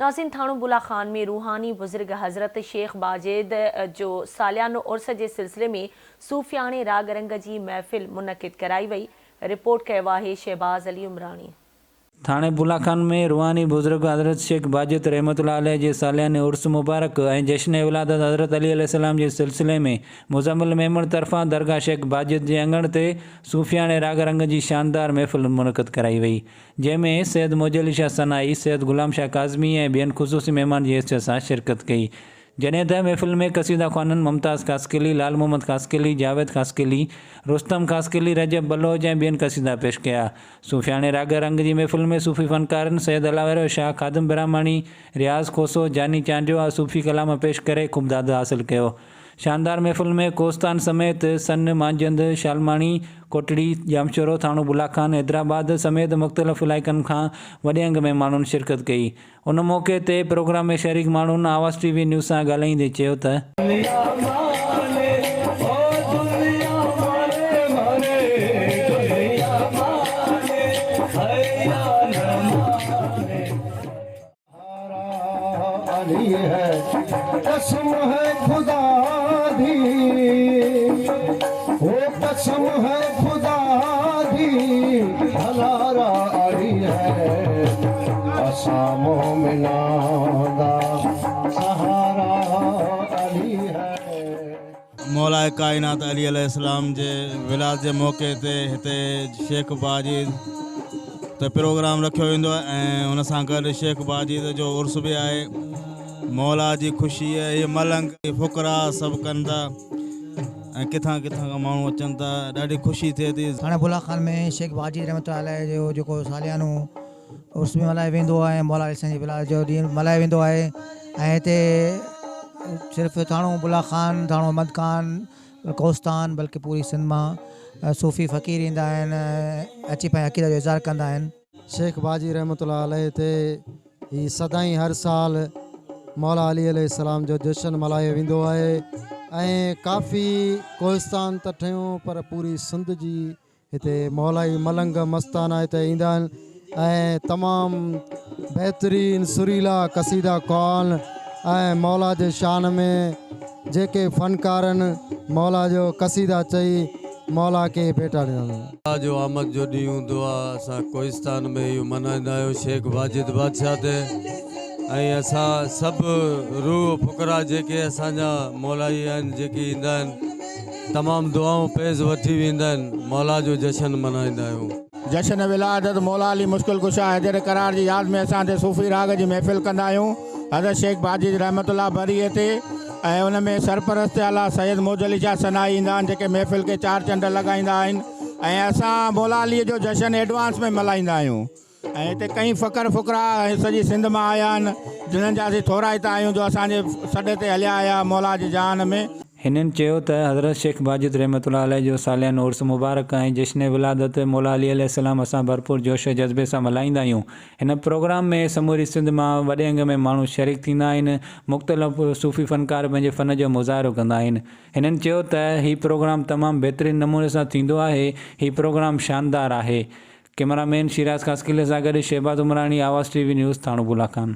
नाज़रीन, थाणो बुला खान में रूहानी बुजुर्ग हज़रत शेख बाजिद जो सालियानो उर्स के सिलसिले में सूफियाने राग रंग की महफ़िल मुनक़िद कराई वई। रिपोर्ट कयो आहे शहबाज़ अली उमरानी। थाणे बुलाखान में रूहानी बुजुर्ग हज़रत शेख बाजिद रहमतुल्लाह अलैह जे सालियाने उर्स मुबारक ऐं जश्न विलादत हज़रत अली अलैहिस्सलाम जे सिलसिले में मुज़म्मिल मेमण तरफ़ां दरगाह शेख बाजिद जे अंगण ते सूफियाने राग रंग जी शानदार महफ़िल मुनक़िद कराई वई, जंहिंमें सैयद मोजली शाह सनाई, सैयद गुलाम शाह काज़मी ऐं ॿियनि ख़ुसूसी महिमान जी हैसियत सां शिरकत कई। जॾहिं त महफ़िल में क़सीदा ख़्वाननि मुमताज़ ख़ासकिली, लाल मोहम्मद ख़ासकिली, जावेद ख़ासकिली, रुस्तम ख़ासकिली, रजब बलोच ऐं ॿियनि क़सीदा पेश कया। सूफियाने राग रंग जी महफ़िल में सूफ़ी फ़नकारनि सैयद अलावर शाह, ख़ादिम बिरामाणी, रियाज़ खोसो, जानी चांडियो सूफ़ी कलाम पेश करे ख़ूबदाद हासिल कयो। शानदार महफ़िल में कोस्तान समेत सन, मांजंद, शालमाणी, कोटड़ी, जामशोरो, थाणो बुलाखान, हैदराबाद समेत मुख़्तलिफ़ इलाइक़नि खां वॾे अंग में माण्हुनि शिरकत कई। उन मौक़े ते प्रोग्राम में शरीक माण्हुनि आवाज़ टीवी न्यूज़ सां ॻाल्हाईंदे चयो त कसम है खुदा दी, वो कसम है खुदा दी, हलारा अली है असा मोमिना दा सहारा अली है। मौला कायनात अली अलैहिस्सलाम जे विलाद जे मौक़े ते हिते शेख बाजिद त प्रोग्राम रखियो वेंदो आहे ऐं हुन सां गॾु शेख बाजिद जो उर्स बि आहे। मौला जी ख़ुशी है, ये मलंग फुकरा सब कंदा ऐं किथां किथां खां माण्हू अचनि था, ॾाढी ख़ुशी थिए थी। थाणे बुला खान में शेख बाजिद रहमतुल्लाह अलैह जो जेको सालियानो उर्स में मल्हायो वेंदो आहे, मौला अली जी विलादत जो ॾींहुं मल्हायो वेंदो आहे। ऐं हिते सिर्फ़ु थाणो बुला खान, थाणो अहमद खान, कोस्तान बल्कि पूरी सिंध मां सूफ़ी फ़क़ीर ईंदा आहिनि, अची पंहिंजे अक़ीदत जो इज़हार कंदा आहिनि। शेख बाजी रहमतुल्लाह अलैह ते ही सदाईं हर साल मौला अली अलैहिस्सलाम जो जश्न मल्हायो वेंदो आहे ऐं काफ़ी कोहिस्तान त ठहियूं पर पूरी सिंध जी हिते मौलाई मलंग मस्ताना हिते ईंदा आहिनि ऐं तमामु बहितरीन सुरीला क़सीदा कौल ऐं मौला जे शान में जेके फ़नकारनि मौला जो क़सीदा चई मौला के भेटा ॾिना। जो आमद जो ॾींहुं हूंदो आहे, असां कोहिस्तान में इहो मल्हाईंदा आहियूं शेख बाजिद बादशाह ते। ऐं असां सभु रूह फुकरा जेके असांजा मौलाई आहिनि जेके ईंदा आहिनि, तमामु दुआऊं पेज़ वठी वेंदा आहिनि, मौला जो जश्न मल्हाईंदा आहियूं। जश्न विलादत मौला अली मुश्किल कुशा हैदर करार जी यादि में असां हिते सूफ़ी राग जी महफ़िल कंदा आहियूं हज़रत शेख बाजिद रहमतुल्लाह बरीअ ते। ऐं उन में सरपरस्त आला सैयद मोजली शाह सनाई ईंदा आहिनि जेके महफ़िल खे चार चंड लॻाईंदा आहिनि ऐं असां मौला अलीअ जो जश्न एडवांस में मल्हाईंदा आहियूं। ऐं हिते कई फ़क़र फुकरा सॼी सिंध मां आया आहिनि, जिन्हनि जा असीं थोरा हितां आहियूं जो असांजे सॾ ते हलिया आया मौला जी जान में। हिननि चयो त हज़रत शेख बाजिद रहमतुल्लाह अलैह जो सालियानो उर्स मुबारक ऐं जश्न विलादत मौला अली अलैहिस्सलाम असां भरपूर जोश जज़्बे सां मल्हाईंदा आहियूं। हिन प्रोग्राम में समूरी सिंध मां वॾे अंग में माण्हू शरीक थींदा आहिनि, मुख़्तलिफ़ सूफ़ी फ़नकार पंहिंजे फ़न जो मुज़ाहिरो कंदा आहिनि। हिननि चयो त हीउ प्रोग्राम तमामु बहितरीन नमूने सां थींदो आहे, हीउ प्रोग्राम शानदार आहे। कैमरामैन शिराज ख़ासकिले सां गॾु शहबाज़ उमरानी, आवाज़ टीवी न्यूज़, थाणो बुलाखान।